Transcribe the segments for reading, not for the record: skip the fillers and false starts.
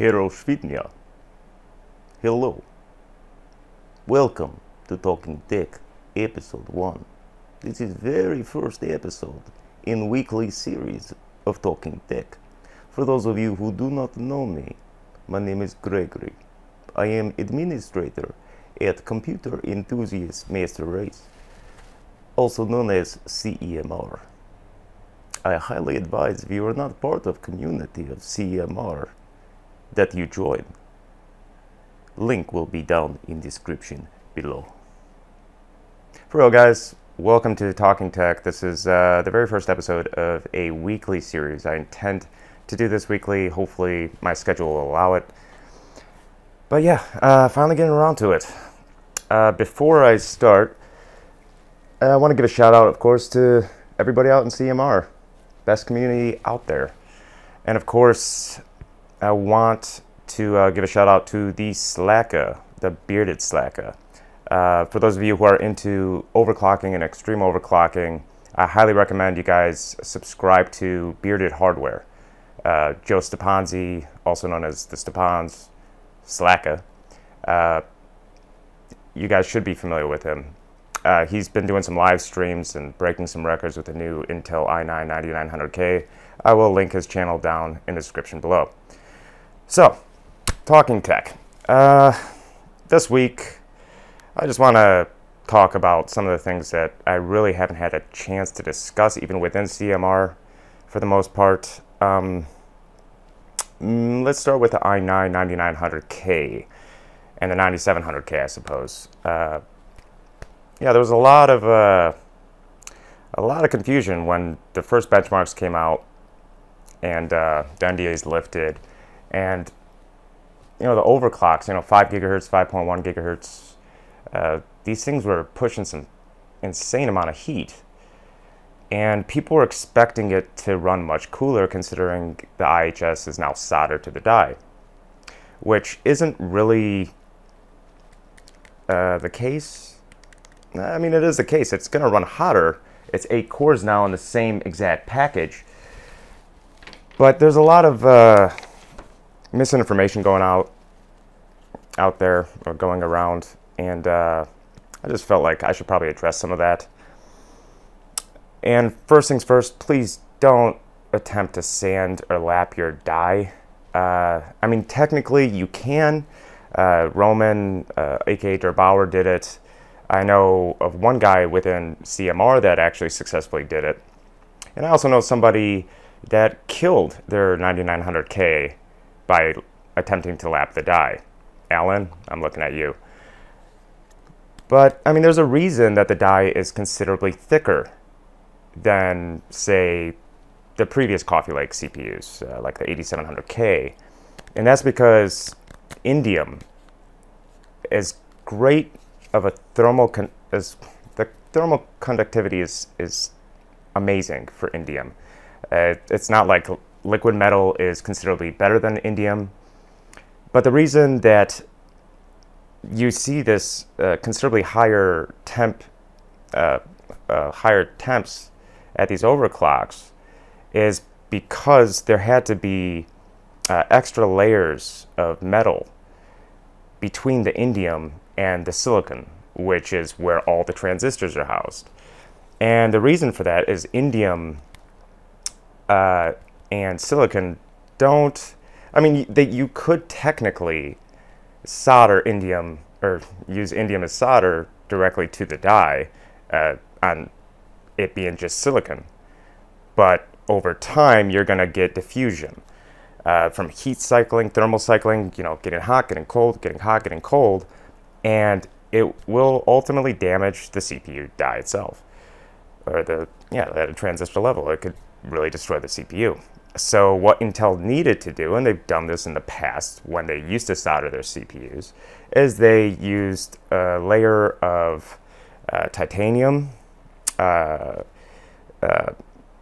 Heroshvidnya. Hello. Welcome to Talking Tech, episode 1. This is very first episode in weekly series of Talking Tech. For those of you who do not know me, my name is Gregory. I am administrator at Computer Enthusiast Master Race, also known as CEMR. I highly advise if you are not part of community of CEMR that you join. Link will be down in description below. For real guys, welcome to Talking Tech. This is the very first episode of a weekly series. I intend to do this weekly. Hopefully my schedule will allow it. But yeah, finally getting around to it. Before I start, I want to give a shout out, of course, to everybody out in CMR. Best community out there. And of course, I want to give a shout out to the Slacker, the bearded Slacker. For those of you who are into overclocking and extreme overclocking, I highly recommend you guys subscribe to Bearded Hardware. Joe Stepanzi, also known as the Stepans, Slacker. You guys should be familiar with him. He's been doing some live streams and breaking some records with the new Intel i9-9900K. I will link his channel down in the description below. So, Talking Tech. This week, I just want to talk about some of the things that I really haven't had a chance to discuss, even within CMR, for the most part. Let's start with the i9-9900K and the 9700K, I suppose. Yeah, there was a lot of confusion when the first benchmarks came out and the NDAs lifted, and the overclocks, 5 gigahertz, 5.1 gigahertz, these things were pushing some insane amount of heat, and people were expecting it to run much cooler considering the IHS is now soldered to the die, which isn't really the case. I mean, it is the case. It's going to run hotter. It's 8 cores now in the same exact package. But there's a lot of misinformation going out there, or going around. And I just felt like I should probably address some of that. And first things first, please don't attempt to sand or lap your die. I mean, technically you can. Roman, aka Derbauer, did it. I know of one guy within CMR that actually successfully did it. And I also know somebody that killed their 9900K by attempting to lap the die. Alan, I'm looking at you. But, I mean, there's a reason that the die is considerably thicker than, say, the previous Coffee Lake CPUs, like the 8700K. And that's because indium is great of a the thermal conductivity is amazing for indium. It's not like liquid metal is considerably better than indium, but the reason that you see this considerably higher temps at these overclocks is because there had to be extra layers of metal between the indium and the silicon, which is where all the transistors are housed. And the reason for that is indium and silicon don't, I mean, you could technically solder indium, or use indium as solder directly to the die on it being just silicon. But over time, you're going to get diffusion from heat cycling, thermal cycling, getting hot, getting cold, getting hot, getting cold. And it will ultimately damage the CPU die itself, or at a transistor level, it could really destroy the CPU. So what Intel needed to do, and they've done this in the past when they used to solder their CPUs, is they used a layer of titanium,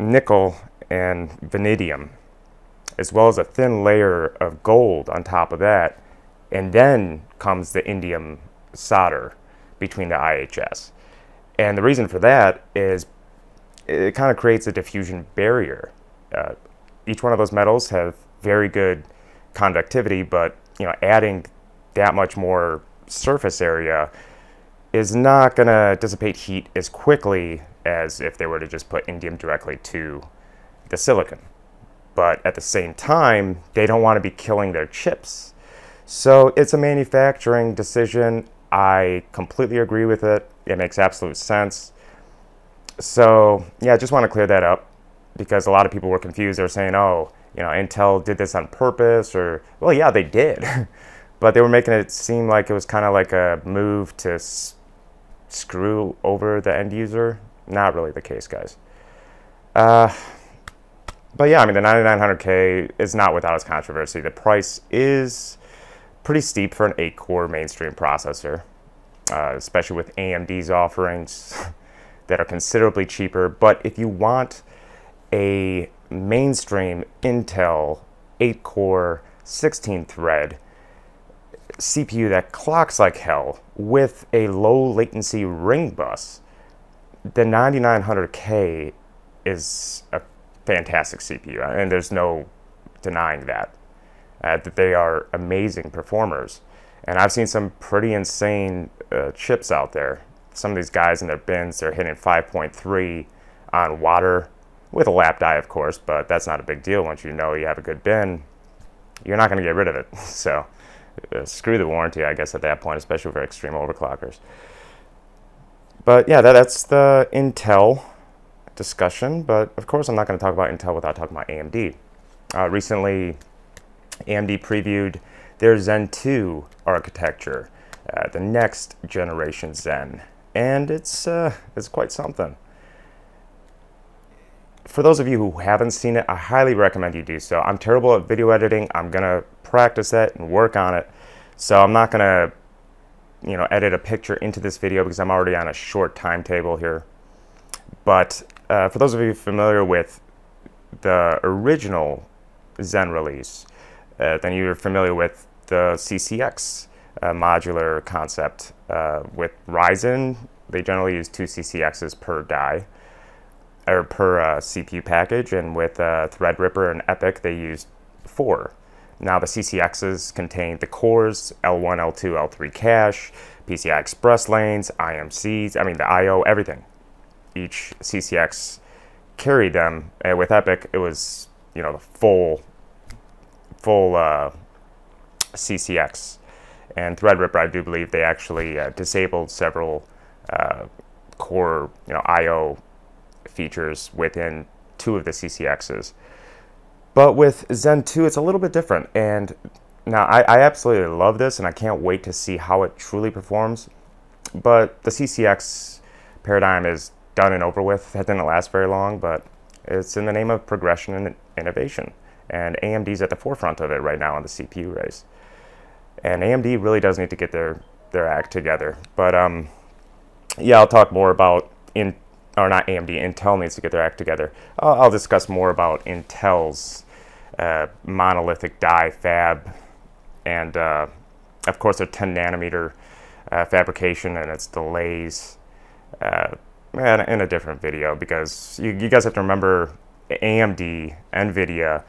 nickel, and vanadium, as well as a thin layer of gold on top of that, and then comes the indium solder between the IHS. And the reason for that is it kind of creates a diffusion barrier. Each one of those metals have very good conductivity, but adding that much more surface area is not going to dissipate heat as quickly as if they were to just put indium directly to the silicon. But at the same time, they don't want to be killing their chips. So it's a manufacturing decision. I completely agree with it. It makes absolute sense. So yeah, I just want to clear that up because a lot of people were confused. They were saying, oh, Intel did this on purpose, or, well, yeah, they did. But they were making it seem like it was kind of like a move to screw over the end user. Not really the case, guys. But yeah, I mean, the 9900K is not without its controversy. The price is pretty steep for an 8-core mainstream processor, especially with AMD's offerings that are considerably cheaper. But if you want a mainstream Intel 8-core 16-thread CPU that clocks like hell with a low latency ring bus, the 9900K is a fantastic CPU, and there's no denying that. That they are amazing performers. And I've seen some pretty insane chips out there. Some of these guys in their bins, they're hitting 5.3 on water, with a lap die, of course, but that's not a big deal. Once you know you have a good bin, you're not going to get rid of it. So screw the warranty, I guess, at that point, especially for extreme overclockers. But yeah, that's the Intel discussion. But of course, I'm not going to talk about Intel without talking about AMD. Recently, AMD previewed their Zen2 architecture, the next generation Zen, and it's quite something. For those of you who haven't seen it, I highly recommend you do so. I'm terrible at video editing. I'm gonna practice that and work on it. So I'm not gonna, edit a picture into this video because I'm already on a short timetable here. But for those of you familiar with the original Zen release, then you're familiar with the CCX modular concept. With Ryzen, they generally use 2 CCXs per die, or per CPU package, and with Threadripper and Epyc, they use 4. Now the CCXs contain the cores, L1, L2, L3 cache, PCI Express lanes, IMCs, I mean the I/O, everything. Each CCX carried them. With Epyc, it was the full CCX. And Threadripper, I do believe they actually disabled several core I/O features within 2 of the CCXs. But with Zen2, it's a little bit different. And now I absolutely love this, and I can't wait to see how it truly performs. But the CCX paradigm is done and over with. That didn't last very long, but it's in the name of progression and innovation. And AMD's at the forefront of it right now in the CPU race. And AMD really does need to get their act together. But yeah, I'll talk more about not AMD, Intel needs to get their act together. I'll discuss more about Intel's monolithic die fab and of course their 10 nanometer fabrication and its delays in a different video, because you guys have to remember AMD, Nvidia,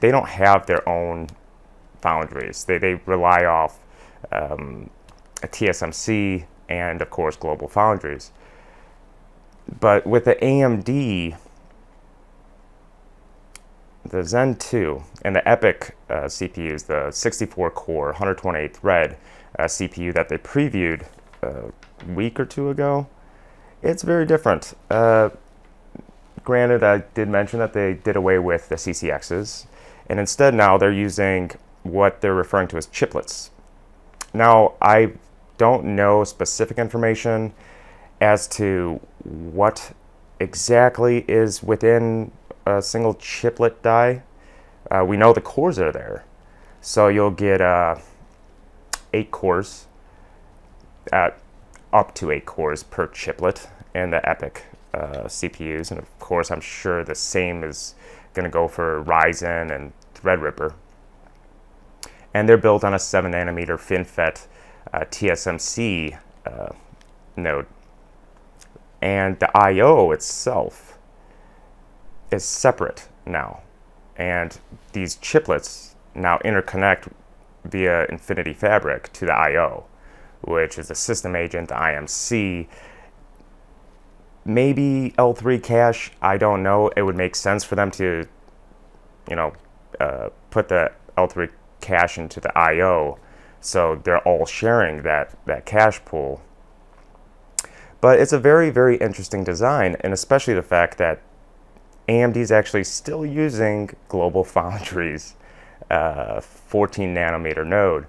they don't have their own foundries. They rely off a TSMC and of course Global Foundries. But with the AMD, the Zen2 and the Epyc CPUs, the 64-core, 128-thread CPU that they previewed a week or 2 ago, it's very different. Granted, I did mention that they did away with the CCXs, and instead now they're using what they're referring to as chiplets. Now, I don't know specific information as to what exactly is within a single chiplet die. We know the cores are there, so you'll get 8 cores, up to 8 cores per chiplet in the Epyc CPUs, and of course I'm sure the same is going to go for Ryzen and Threadripper. And they're built on a 7 nanometer FinFET TSMC node. And the I/O itself is separate now. And these chiplets now interconnect via Infinity Fabric to the I/O, which is the system agent, the IMC. Maybe L3 cache, I don't know. It would make sense for them to, put the L3 cache into the I/O, so they're all sharing that cache pool. But it's a very, very interesting design, and especially the fact that AMD is actually still using Global Foundries 14 nanometer node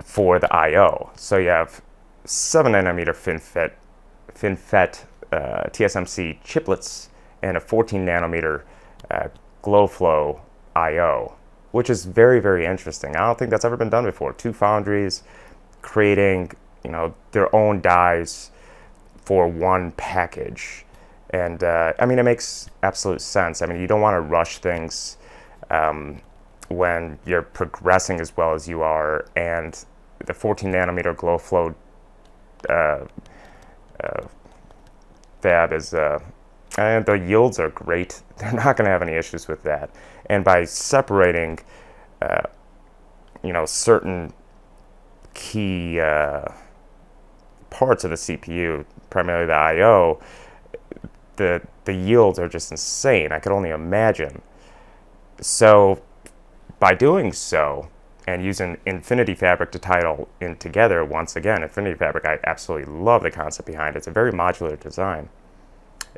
for the I/O. So you have 7 nanometer FinFET TSMC chiplets and a 14 nanometer GlowFlow I/O, which is very, very interesting. I don't think that's ever been done before. Two foundries creating, their own dies for one package. And I mean, it makes absolute sense. I mean, you don't want to rush things when you're progressing as well as you are, and the 14 nanometer GlowFlow fab is, and the yields are great. They're not going to have any issues with that. And by separating, certain key parts of the CPU, primarily the I/O, the yields are just insane. I could only imagine. So by doing so and using Infinity Fabric to tie it all in together, once again, Infinity Fabric, I absolutely love the concept behind it. It's a very modular design.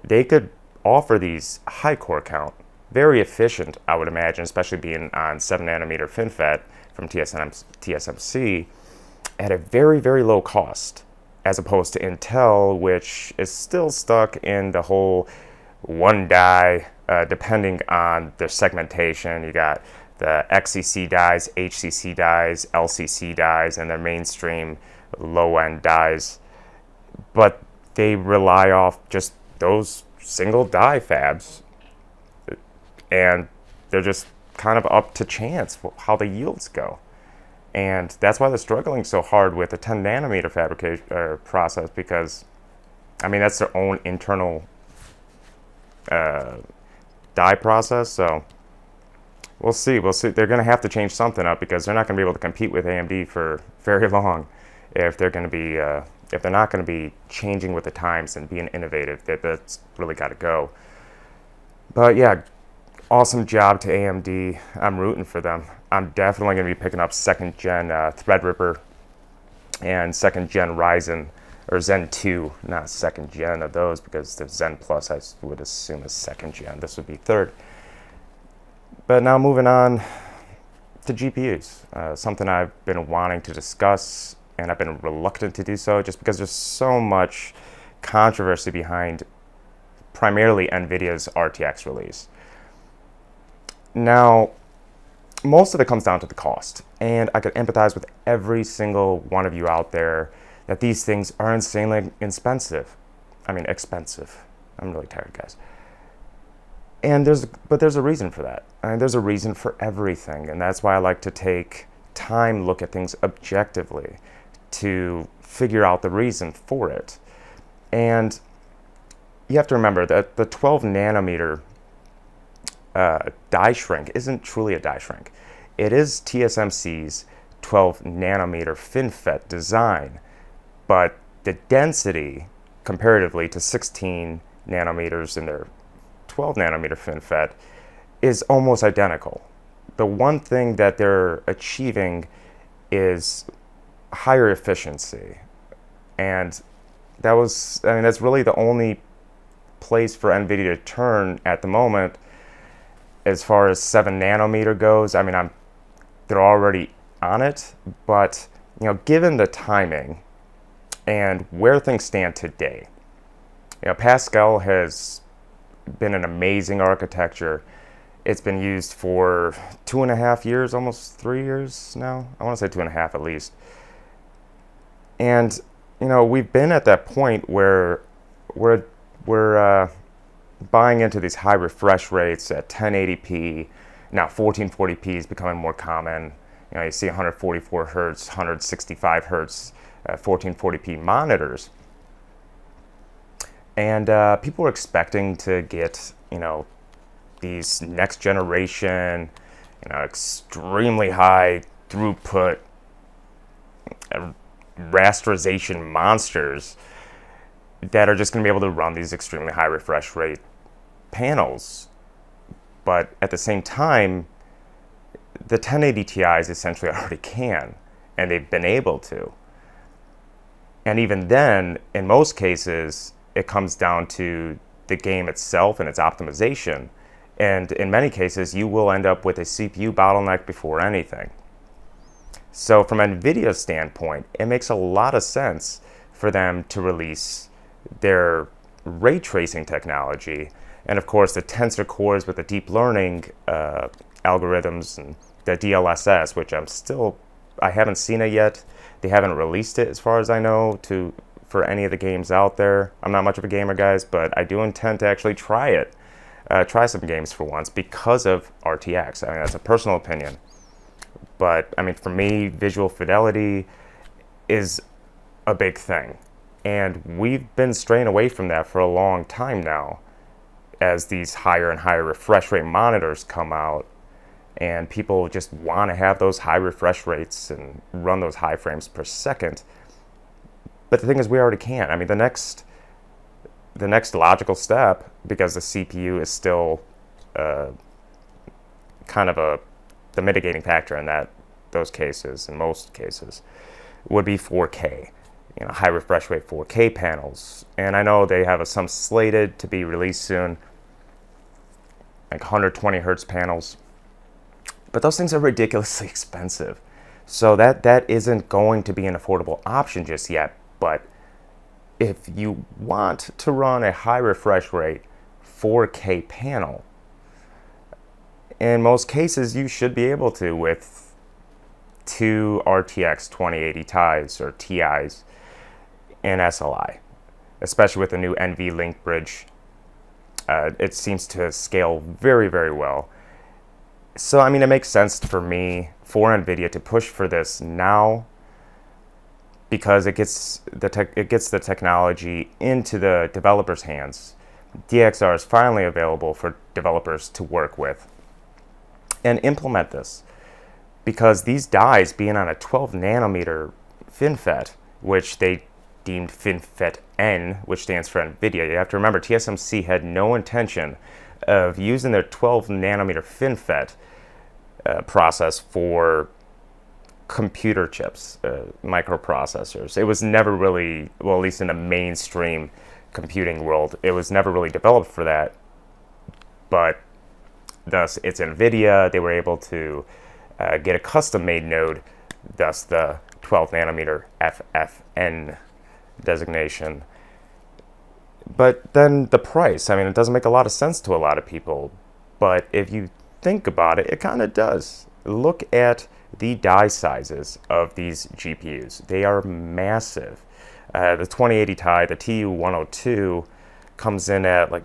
They could offer these high core count, very efficient, I would imagine, especially being on 7 nanometer FinFET from TSMC at a very, very low cost, as opposed to Intel, which is still stuck in the whole one die, depending on their segmentation. You got the XCC dies, HCC dies, LCC dies, and their mainstream low-end dies. But they rely off just those single die fabs, and they're just kind of up to chance how the yields go. And that's why they're struggling so hard with the 10 nanometer fabrication process, because, I mean, that's their own internal die process. So we'll see. They're going to have to change something up, because they're not going to be able to compete with AMD for very long if they're going to be if they're not going to be changing with the times and being innovative. That's really got to go. But yeah, awesome job to AMD. I'm rooting for them. I'm definitely going to be picking up 2nd gen Threadripper and 2nd gen Ryzen, or Zen2, not 2nd gen of those, because the Zen Plus I would assume is 2nd gen. This would be 3rd. But now moving on to GPUs, something I've been wanting to discuss, and I've been reluctant to do so just because there's so much controversy behind primarily Nvidia's RTX release. Now, most of it comes down to the cost, and I could empathize with every single one of you out there that these things are insanely expensive. I mean, expensive. I'm really tired, guys. And there's a reason for that. I mean, there's a reason for everything, and that's why I like to take time, look at things objectively to figure out the reason for it. And you have to remember that the 12 nanometer die shrink isn't truly a die shrink. It is TSMC's 12 nanometer FinFET design, but the density comparatively to 16 nanometers in their 12 nanometer FinFET is almost identical. The one thing that they're achieving is higher efficiency, and that's really the only place for Nvidia to turn at the moment as far as 7 nanometer goes. I mean, they're already on it, but given the timing and where things stand today, Pascal has been an amazing architecture. It's been used for 2.5 years, almost 3 years now. I want to say 2.5 at least. And we've been at that point where we're buying into these high refresh rates at 1080p. Now 1440p is becoming more common. You see 144 hertz, 165 hertz, 1440p monitors. And people are expecting to get, these next generation, extremely high throughput rasterization monsters that are just going to be able to run these extremely high refresh rate panels. But at the same time, the 1080 Ti's essentially already can, and they've been able to. And even then, in most cases, it comes down to the game itself and its optimization. And in many cases, you will end up with a CPU bottleneck before anything. So from Nvidia's standpoint, it makes a lot of sense for them to release their ray tracing technology. And of course, the tensor cores with the deep learning algorithms and the DLSS, which I haven't seen it yet. They haven't released it, as far as I know, for any of the games out there. I'm not much of a gamer, guys, but I do intend to actually try it. Try some games for once because of RTX. I mean, that's a personal opinion. But, I mean, for me, visual fidelity is a big thing. And we've been straying away from that for a long time now, as these higher and higher refresh rate monitors come out, and people just want to have those high refresh rates and run those high frames per second. But the thing is, we already can. I mean, the next logical step, because the CPU is still kind of the mitigating factor in those cases, in most cases, would be 4K. High refresh rate 4K panels. And I know they have some slated to be released soon, like 120 hertz panels. But those things are ridiculously expensive. So that isn't going to be an affordable option just yet. But if you want to run a high refresh rate 4K panel, in most cases you should be able to with 2 RTX 2080 Ti's or TI's in SLI, especially with the new NVLink bridge. It seems to scale very, very well. So, I mean, it makes sense for me, for Nvidia, to push for this now, because it gets the technology into the developers' hands. DXR is finally available for developers to work with and implement this, because these dies being on a 12 nanometer FinFET, which they deemed FinFET N, which stands for Nvidia. You have to remember, TSMC had no intention of using their 12 nanometer FinFET process for computer chips, microprocessors. It was never really, well, at least in the mainstream computing world, it was never really developed for that. But thus, it's Nvidia. They were able to get a custom-made node, thus the 12 nanometer FFN designation. But then the price, I mean, it doesn't make a lot of sense to a lot of people. But if you think about it, it kind of does. Look at the die sizes of these GPUs. They are massive. The 2080 Ti, the TU102, comes in at, like,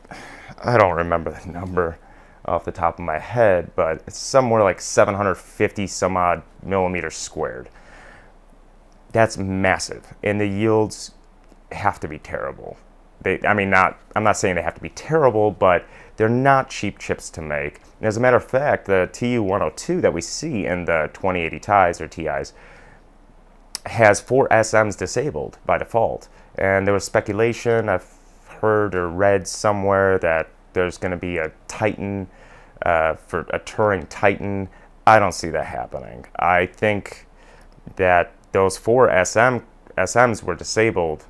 I don't remember the number off the top of my head, but it's somewhere like 750 some odd millimeters squared. That's massive, and the yields have to be terrible. I'm not saying they have to be terrible, but they're not cheap chips to make. And as a matter of fact, the TU102 that we see in the 2080 Ti's or TI's has 4 SMs disabled by default. And there was speculation, I've heard or read somewhere, that there's going to be a Titan, for a Turing Titan. I don't see that happening. I think that those 4 SMs were disabled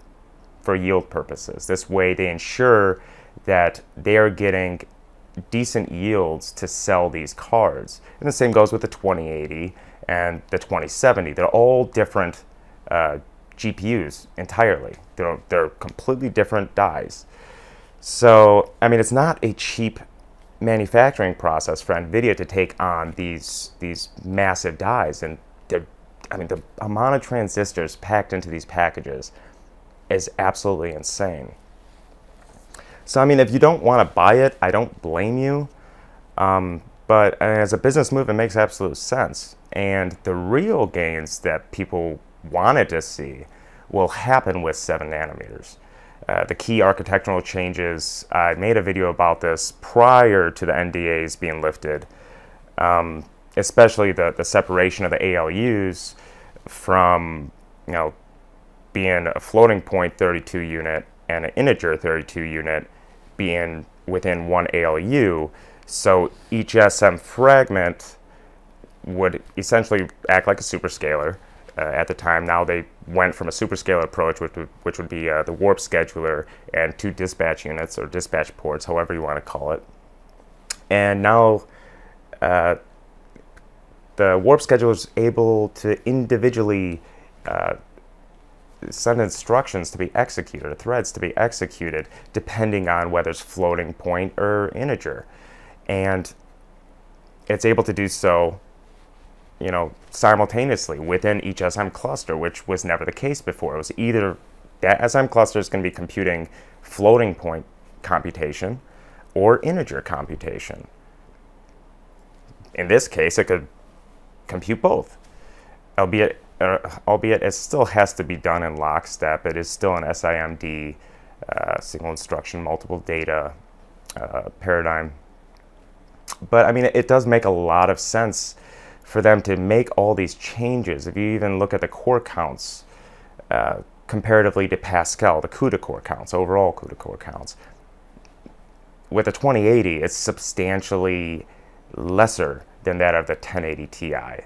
for yield purposes. This way they ensure that they are getting decent yields to sell these cards. And the same goes with the 2080 and the 2070. They're all different GPUs entirely. They're completely different dies. So, I mean, it's not a cheap manufacturing process for Nvidia to take on these massive dies. And the amount of transistors packed into these packages is absolutely insane. So, I mean, if you don't want to buy it, I don't blame you. But as a business move, it makes absolute sense. And the real gains that people wanted to see will happen with 7 nanometers. The key architectural changes, I made a video about this prior to the NDAs being lifted. especially the separation of the ALUs from, being a floating point 32 unit and an integer 32 unit being within one ALU. So each SM fragment would essentially act like a superscalar. At the time, now they went from a superscalar approach, which would be the warp scheduler and 2 dispatch units or dispatch ports, however you want to call it. And now the warp scheduler is able to individually send instructions to be executed, or threads to be executed, depending on whether it's floating point or integer. And it's able to do so, simultaneously within each SM cluster, which was never the case before. It was either that SM cluster is going to be computing floating point computation or integer computation. In this case, it could compute both, albeit it still has to be done in lockstep. It is still an SIMD, single instruction, multiple data paradigm. But I mean, it does make a lot of sense for them to make all these changes. If you even look at the core counts comparatively to Pascal, the CUDA core counts, overall CUDA core counts, with the 2080, it's substantially lesser than that of the 1080 Ti.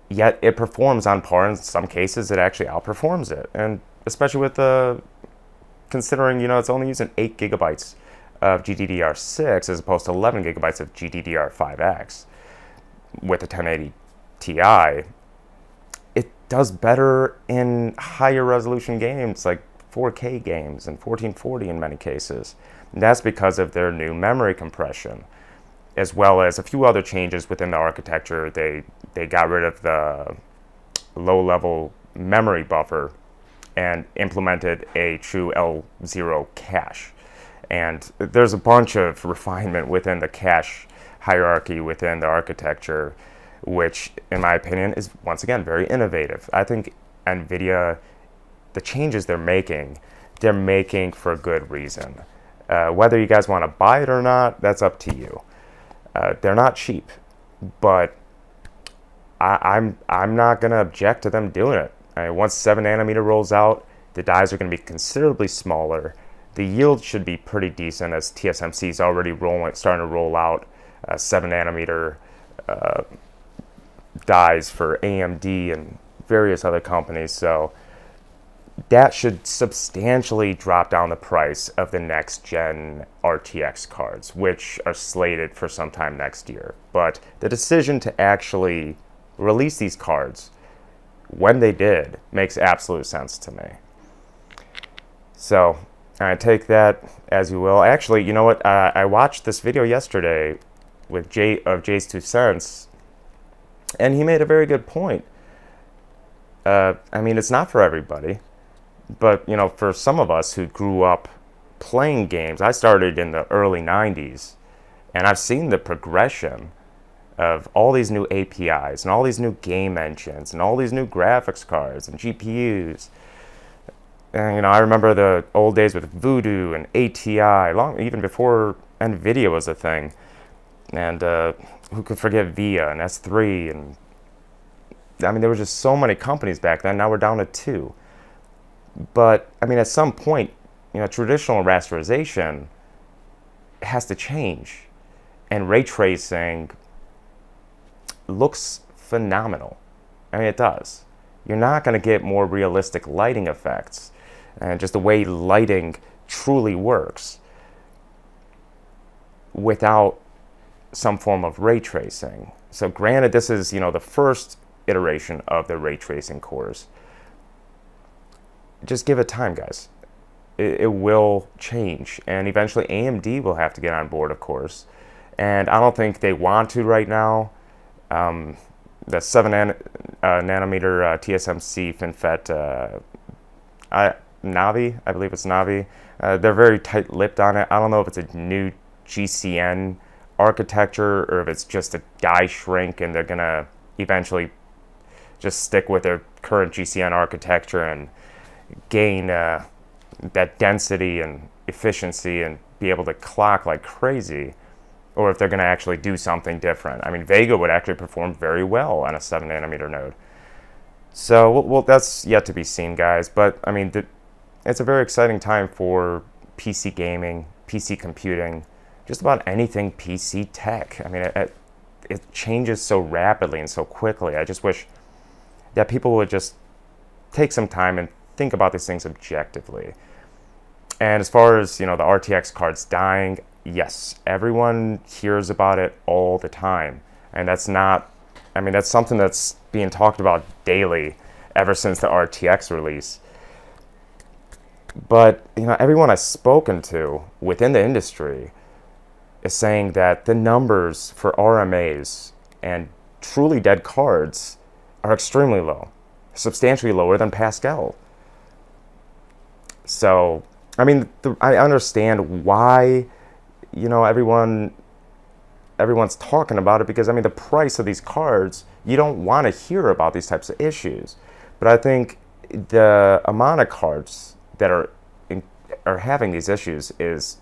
Yet it performs on par. In some cases, it actually outperforms it. And especially with considering, it's only using 8 gigabytes of GDDR6 as opposed to 11 gigabytes of GDDR5X. With the 1080 Ti, it does better in higher resolution games like 4K games and 1440 in many cases. And that's because of their new memory compression, as well as a few other changes within the architecture. They got rid of the low-level memory buffer and implemented a true L0 cache. And there's a bunch of refinement within the cache hierarchy within the architecture, which, in my opinion, is once again very innovative. I think Nvidia, the changes they're making for a good reason. Whether you guys want to buy it or not, that's up to you. They're not cheap, but I'm not going to object to them doing it. Once 7 nanometer rolls out, the dies are going to be considerably smaller. The yield should be pretty decent, as TSMC is already starting to roll out 7 nanometer dies for AMD and various other companies. So that should substantially drop down the price of the next gen RTX cards, which are slated for sometime next year. But the decision to actually release these cards when they did makes absolute sense to me. So I take that as you will. Actually, you know what? I watched this video yesterday with Jay's 2 cents, and he made a very good point. I mean, it's not for everybody, but for some of us who grew up playing games, I started in the early 90s, and I've seen the progression of all these new APIs and all these new game engines and all these new graphics cards and GPUs. And I remember the old days with Voodoo and ATI, even before Nvidia was a thing. And who could forget VIA and S3? And I mean, there were just so many companies back then. Now we're down to 2. But I mean, at some point, traditional rasterization has to change, and ray tracing looks phenomenal. I mean, it does. You're not going to get more realistic lighting effects and just the way lighting truly works without some form of ray tracing. So granted, this is, the first iteration of the ray tracing cores. Just give it time, guys. It will change, and eventually AMD will have to get on board, of course. And I don't think they want to right now. The 7 nanometer TSMC FinFET Navi, I believe it's Navi, they're very tight-lipped on it. I don't know if it's a new GCN architecture or if it's just a die shrink and they're going to eventually just stick with their current GCN architecture and gain that density and efficiency and be able to clock like crazy. or if they're going to actually do something different. I mean, Vega would actually perform very well on a 7 nanometer node. So, well, that's yet to be seen, guys. But, I mean, it's a very exciting time for PC gaming, PC computing, just about anything PC tech. I mean, it changes so rapidly and so quickly. I just wish that people would just take some time and think about these things objectively. And as far as, the RTX cards dying, yes, everyone hears about it all the time. And that's something that's being talked about daily ever since the RTX release. But, everyone I've spoken to within the industry is saying that the numbers for RMAs and truly dead cards are extremely low, substantially lower than Pascal. So, I mean, I understand why, everyone's talking about it, because, I mean, the price of these cards, you don't want to hear about these types of issues. But I think the amount of cards that are having these issues is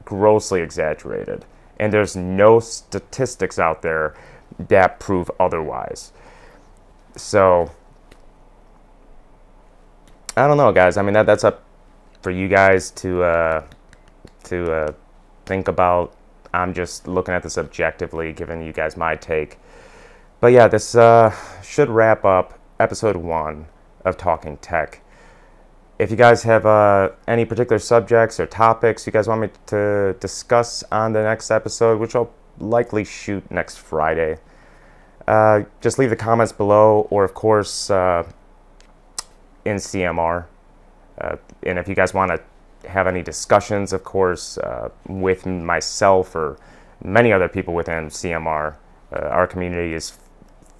grossly exaggerated. And there's no statistics out there that prove otherwise. So, I don't know, guys. I mean, that's up for you guys to think about. I'm just looking at this objectively, giving you guys my take. But yeah, this should wrap up episode 1 of Talking Tech. If you guys have any particular subjects or topics you guys want me to discuss on the next episode, which I'll likely shoot next Friday, just leave the comments below, or of course in CMR. And if you guys want to have any discussions, of course, with myself or many other people within CMR, our community is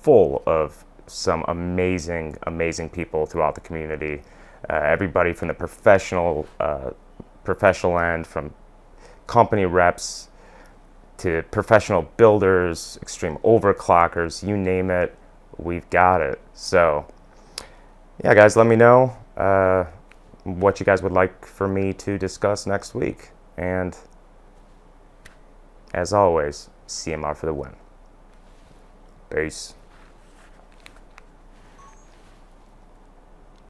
full of some amazing, amazing people throughout the community. Everybody from the professional end, from company reps to professional builders, extreme overclockers, you name it, we've got it. So, yeah, guys, let me know what you guys would like for me to discuss next week. And as always, CMR for the win. Peace.